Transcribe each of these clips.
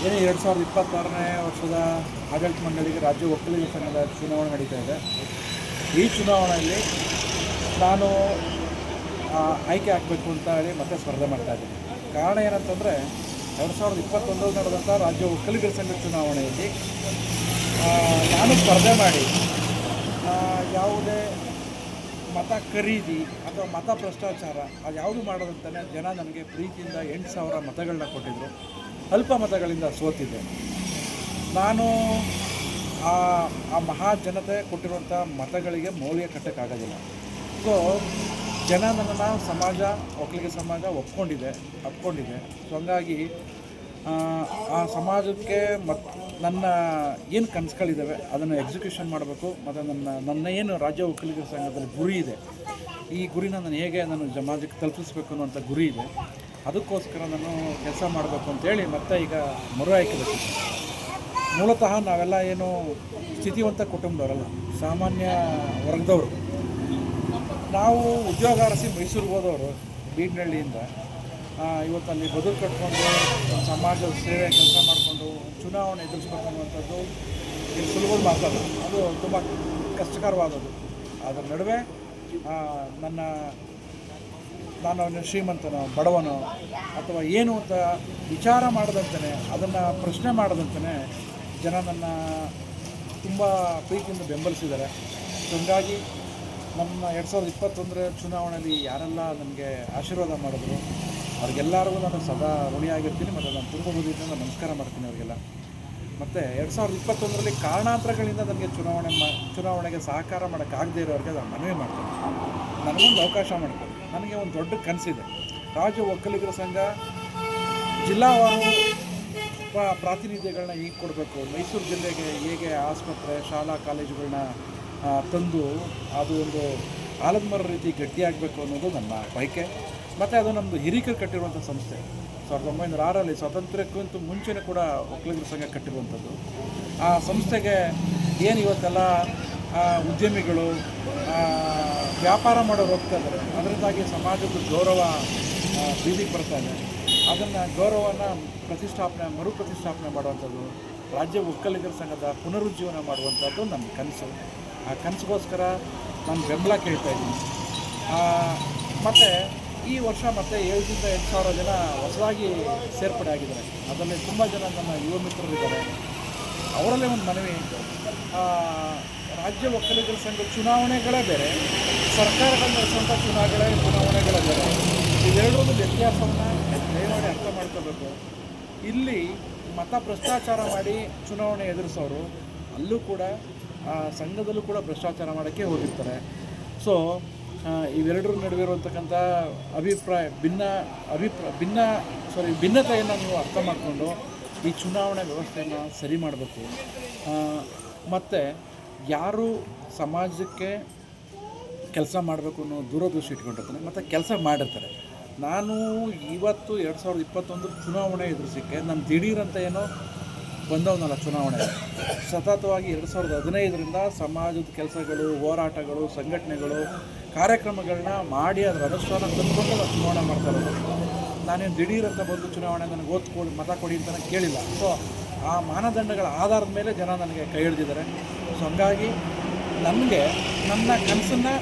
ಏನೇ 2026ನೇ ವರ್ಷದ ಆಡಳಿತ ಮಂಡಳಿಗೆ ರಾಜ್ಯ ಒಕ್ಕಲಿಗರ ಸಂಘದ ಚುನಾವಣೆ ನಡೀತಾ ಇದೆ. ಈ ಚುನಾವಣೆಯಲ್ಲಿ ನಾನು ಆಯ್ಕೆ ಆಗಬೇಕು ಅಂತ ಹೇಳಿ ಮತ್ತೆ ಸ್ಪರ್ಧೆ ಮಾಡ್ತಾಯಿದ್ದೀನಿ. ಕಾರಣ ಏನಂತಂದರೆ 2021ರಲ್ಲಿ ನಡೆದಂಥ ರಾಜ್ಯ ಒಕ್ಕಲಿಗರ ಸಂಘ ಚುನಾವಣೆಯಲ್ಲಿ ನಾನು ಸ್ಪರ್ಧೆ ಮಾಡಿ ಯಾವುದೇ ಮತ ಖರೀದಿ ಅಥವಾ ಮತ ಭ್ರಷ್ಟಾಚಾರ ಅದು ಯಾವುದು ಮಾಡೋದಂತಲೇ ಜನ ನನಗೆ ಪ್ರೀತಿಯಿಂದ 8,000 ಮತಗಳನ್ನ ಕೊಟ್ಟಿದ್ದರು. ಅಲ್ಪ ಮತಗಳಿಂದ ಸೋತಿದ್ದೆ. ನಾನು ಆ ಮಹಾ ಜನತೆ ಕೊಟ್ಟಿರುವಂಥ ಮತಗಳಿಗೆ ಮೌಲ್ಯ ಕಟ್ಟೋಕ್ಕಾಗೋದಿಲ್ಲ. ಸೊ ಜನ ನನ್ನನ್ನು ಸಮಾಜ, ಒಕ್ಕಲಿಗ ಸಮಾಜ ಅಪ್ಕೊಂಡಿದೆ. ಸೊ ಹಂಗಾಗಿ ಆ ಸಮಾಜಕ್ಕೆ ನನ್ನ ಏನು ಕನಸುಗಳಿದ್ದಾವೆ ಅದನ್ನು ಎಕ್ಸಿಕ್ಯೂಷನ್ ಮಾಡಬೇಕು. ಮತ್ತು ನನ್ನ ಏನು ರಾಜ್ಯ ಒಕ್ಕಲಿಗರ ಸಂಘದಲ್ಲಿ ಗುರಿ ಇದೆ, ಈ ಗುರಿನ ನಾನು ಹೇಗೆ ಸಮಾಜಕ್ಕೆ ತಲುಪಿಸ್ಬೇಕು ಅನ್ನೋಂಥ ಗುರಿ ಇದೆ. ಅದಕ್ಕೋಸ್ಕರ ನಾನು ಕೆಲಸ ಮಾಡಬೇಕು ಅಂತೇಳಿ ಮತ್ತೆ ಈಗ ಮರು ಆಯ್ಕೆ ಬರ್ತೀನಿ. ಮೂಲತಃ ನಾವೆಲ್ಲ ಏನು ಸ್ಥಿತಿವಂತ ಕುಟುಂಬದವರಲ್ಲ, ಸಾಮಾನ್ಯ ವರ್ಗದವರು. ನಾವು ಉದ್ಯೋಗ ಅರಸಿ ಮೈಸೂರಿಗೆ ಹೋದವರು ಬೀಡ್ನಹಳ್ಳಿಯಿಂದ. ಇವತ್ತಲ್ಲಿ ಬದುಕು ಕಟ್ಕೊಂಡು ಸಮಾಜದ ಸೇವೆ ಕೆಲಸ ಮಾಡಿಕೊಂಡು ಚುನಾವಣೆ ಎದುರಿಸ್ಬೇಕು ಅನ್ನುವಂಥದ್ದು ಇದು ಸುಲಭದ ಮಾತಲ್ಲ, ಅದು ತುಂಬ ಕಷ್ಟಕರವಾದದ್ದು. ಅದರ ನಡುವೆ ನಾನು ಶ್ರೀಮಂತನೋ ಬಡವನೋ ಅಥವಾ ಏನು ಅಂತ ವಿಚಾರ ಮಾಡದಂತೆ, ಅದನ್ನು ಪ್ರಶ್ನೆ ಮಾಡದಂತೆ ಜನ ನನ್ನ ತುಂಬ ಪ್ರೀತಿಯಿಂದ ಬೆಂಬಲಿಸಿದ್ದಾರೆ. ಹೀಗಾಗಿ ನಮ್ಮ 2021ರ ಚುನಾವಣೆಯಲ್ಲಿ ಯಾರೆಲ್ಲ ನನಗೆ ಆಶೀರ್ವಾದ ಮಾಡಿದ್ರು ಅವ್ರಿಗೆಲ್ಲರಿಗೂ ನಾನು ಸದಾ ಋಣಿಯಾಗಿರ್ತೀನಿ. ಮತ್ತು ನಾನು ತುಂಬ ನಮಸ್ಕಾರ ಮಾಡ್ತೀನಿ ಅವರಿಗೆಲ್ಲ. ಮತ್ತು 2021ರಲ್ಲಿ ಕಾರಣಾಂತರಗಳಿಂದ ನನಗೆ ಚುನಾವಣೆಗೆ ಸಹಕಾರ ಮಾಡೋಕ್ಕಾಗದೇ ಇರೋರಿಗೆ ನಾನು ಮನವಿ ಮಾಡ್ತೀನಿ, ನನಗೊಂದು ಅವಕಾಶ ಮಾಡ್ತೀನಿ. ನನಗೆ ಒಂದು ದೊಡ್ಡ ಕನಸಿದೆ. ರಾಜ್ಯ ಒಕ್ಕಲಿಗರ ಸಂಘ ಜಿಲ್ಲಾವಾರು ಪ್ರಾತಿನಿಧ್ಯಗಳನ್ನ ಈಗ ಕೊಡಬೇಕು. ಮೈಸೂರು ಜಿಲ್ಲೆಗೆ ಹೇಗೆ ಆಸ್ಪತ್ರೆ, ಶಾಲಾ ಕಾಲೇಜುಗಳನ್ನ ತಂದು ಅದು ಒಂದು ಆಲದ ರೀತಿ ಗಟ್ಟಿಯಾಗಬೇಕು ಅನ್ನೋದು ನನ್ನ ಬಯಕೆ. ಮತ್ತು ಅದು ನಮ್ಮದು ಹಿರಿಕರು ಕಟ್ಟಿರುವಂಥ ಸಂಸ್ಥೆ. 1906ರಲ್ಲಿ ಸ್ವಾತಂತ್ರ್ಯಕ್ಕಿಂತ ಮುಂಚೆನೇ ಕೂಡ ಒಕ್ಕಲಿಗರ ಸಂಘ ಕಟ್ಟಿರುವಂಥದ್ದು. ಆ ಸಂಸ್ಥೆಗೆ ಏನು ಇವತ್ತೆಲ್ಲ ಉದ್ಯಮಿಗಳು ವ್ಯಾಪಾರ ಮಾಡೋರು ಹೋಗ್ತಾ ಇದ್ದಾರೆ, ಅದರಿಂದಾಗಿ ಸಮಾಜದ ಗೌರವ ಬೀದಿಗೆ ಬರ್ತಾ ಇದೆ. ಅದನ್ನು ಗೌರವನ ಮರುಪ್ರತಿಷ್ಠಾಪನೆ ಮಾಡುವಂಥದ್ದು, ರಾಜ್ಯ ಒಕ್ಕಲಿಗರ ಸಂಘದ ಪುನರುಜ್ಜೀವನ ಮಾಡುವಂಥದ್ದು ನನ್ನ ಕನಸು. ಆ ಕನಸಿಗೋಸ್ಕರ ನಾನು ಬೆಂಬಲ ಕೇಳ್ತಾಯಿದ್ದೀನಿ. ಮತ್ತು ಈ ವರ್ಷ ಮತ್ತೆ 7,000 to 8,000 ಜನ ಹೊಸದಾಗಿ ಸೇರ್ಪಡೆ ಆಗಿದ್ದಾರೆ. ಅದರಲ್ಲಿ ತುಂಬ ಜನ ನನ್ನ ಯುವ ಮಿತ್ರರಿದ್ದಾರೆ. ಅವರಲ್ಲೇ ಒಂದು ಮನವಿ, ರಾಜ್ಯ ಒಕ್ಕಲಿಗರ ಸಂಘ ಚುನಾವಣೆಗಳೇ ಬೇರೆ, ಸರ್ಕಾರಗಳು ನಡೆಸುವಂಥ ಚುನಾವಣೆಗಳೇ ಬೇರೆ. ಇವೆರಡರದ್ದು ವ್ಯತ್ಯಾಸವನ್ನು ದಯಮಾಡಿ ಅರ್ಥ ಮಾಡ್ಕೋಬೇಕು. ಇಲ್ಲಿ ಮತ ಭ್ರಷ್ಟಾಚಾರ ಮಾಡಿ ಚುನಾವಣೆ ಎದುರಿಸೋರು ಅಲ್ಲೂ ಕೂಡ ಸಂಘದಲ್ಲೂ ಕೂಡ ಭ್ರಷ್ಟಾಚಾರ ಮಾಡೋಕ್ಕೆ ಹೋಗಿರ್ತಾರೆ. ಸೊ ಇವೆರಡರ ನಡುವೆ ಇರುವಂತಕ್ಕಂಥ ಭಿನ್ನತೆಯನ್ನು ನೀವು ಅರ್ಥ ಮಾಡಿಕೊಂಡು ಈ ಚುನಾವಣೆ ವ್ಯವಸ್ಥೆಯನ್ನು ಸರಿ ಮಾಡಬೇಕು. ಮತ್ತು ಯಾರು ಸಮಾಜಕ್ಕೆ ಕೆಲಸ ಮಾಡಬೇಕು ಅನ್ನೋ ದೂರದೃಷ್ಟಿ ಇಟ್ಕೊಂಡಿರ್ತಾನೆ ಮತ್ತು ಕೆಲಸ ಮಾಡಿರ್ತಾರೆ. ನಾನು ಇವತ್ತು 2021 ಚುನಾವಣೆ ಎದುರಿಸೋಕ್ಕೆ ನಾನು ದಿಢೀರಂತ ಏನೋ ಬಂದವನಲ್ಲ. ಚುನಾವಣೆ ಸತತವಾಗಿ 2015ರಿಂದ ಸಮಾಜದ ಕೆಲಸಗಳು, ಹೋರಾಟಗಳು, ಸಂಘಟನೆಗಳು, ಕಾರ್ಯಕ್ರಮಗಳನ್ನ ಮಾಡಿ ಅದರ ಅನುಷ್ಠಾನ ತಂದುಕೊಂಡು ನಾವು ಚುನಾವಣೆ ಮಾಡ್ತಾ ಇರೋದು. ನಾನೇನು ದಿಢೀರಂತ ಬಂದು ಚುನಾವಣೆ ನನಗೆ ಓದ್ಕೊಡಿ ಮತ ಕೊಡಿ ಅಂತ ಕೇಳಿಲ್ಲ. ಸೊ ಆ ಮಾನದಂಡಗಳ ಆಧಾರದ ಮೇಲೆ ಜನ ನನಗೆ ಕೈ ಹಿಡಿದಿದ್ದಾರೆ. ಸೊ ಹಂಗಾಗಿ ನನಗೆ ನನ್ನ ಕನಸನ್ನು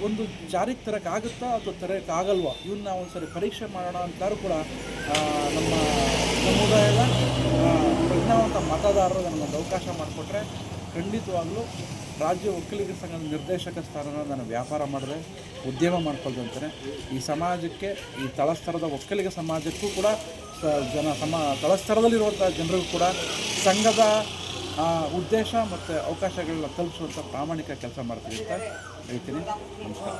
ಒಂದು ಜಾರಿಗೆ ತರೋಕ್ಕಾಗುತ್ತಾ ಅಥವಾ ತರೋಕ್ಕಾಗಲ್ವಾ, ಇವನ್ನ ಒಂದು ಸರಿ ಪರೀಕ್ಷೆ ಮಾಡೋಣ ಅಂತಾರು ಕೂಡ ನಮ್ಮ ಸಮುದಾಯದ ಪ್ರಜ್ಞಾವಂತ ಮತದಾರರು ನನಗೊಂದು ಅವಕಾಶ ಮಾಡಿಕೊಟ್ರೆ ಖಂಡಿತವಾಗಲೂ ರಾಜ್ಯ ಒಕ್ಕಲಿಗರ ಸಂಘದ ನಿರ್ದೇಶಕ ಸ್ಥಾನನ ನಾನು ವ್ಯಾಪಾರ ಮಾಡಿದೆ, ಉದ್ಯಮ ಮಾಡ್ಕೊಳ್ದಂತಾನೆ ಈ ಸಮಾಜಕ್ಕೆ, ಈ ತಳಸ್ತರದ ಒಕ್ಕಲಿಗ ಸಮಾಜಕ್ಕೂ ಕೂಡ ತಳಸ್ತರದಲ್ಲಿರುವಂಥ ಜನರಿಗೂ ಕೂಡ ಸಂಘದ ಉದ್ದೇಶ ಮತ್ತು ಅವಕಾಶಗಳನ್ನ ತಲುಪಿಸುವಂಥ ಪ್ರಾಮಾಣಿಕ ಕೆಲಸ ಮಾಡ್ತೀವಿ ಅಂತ ಹೇಳ್ತೀನಿ. ನಮಸ್ಕಾರ.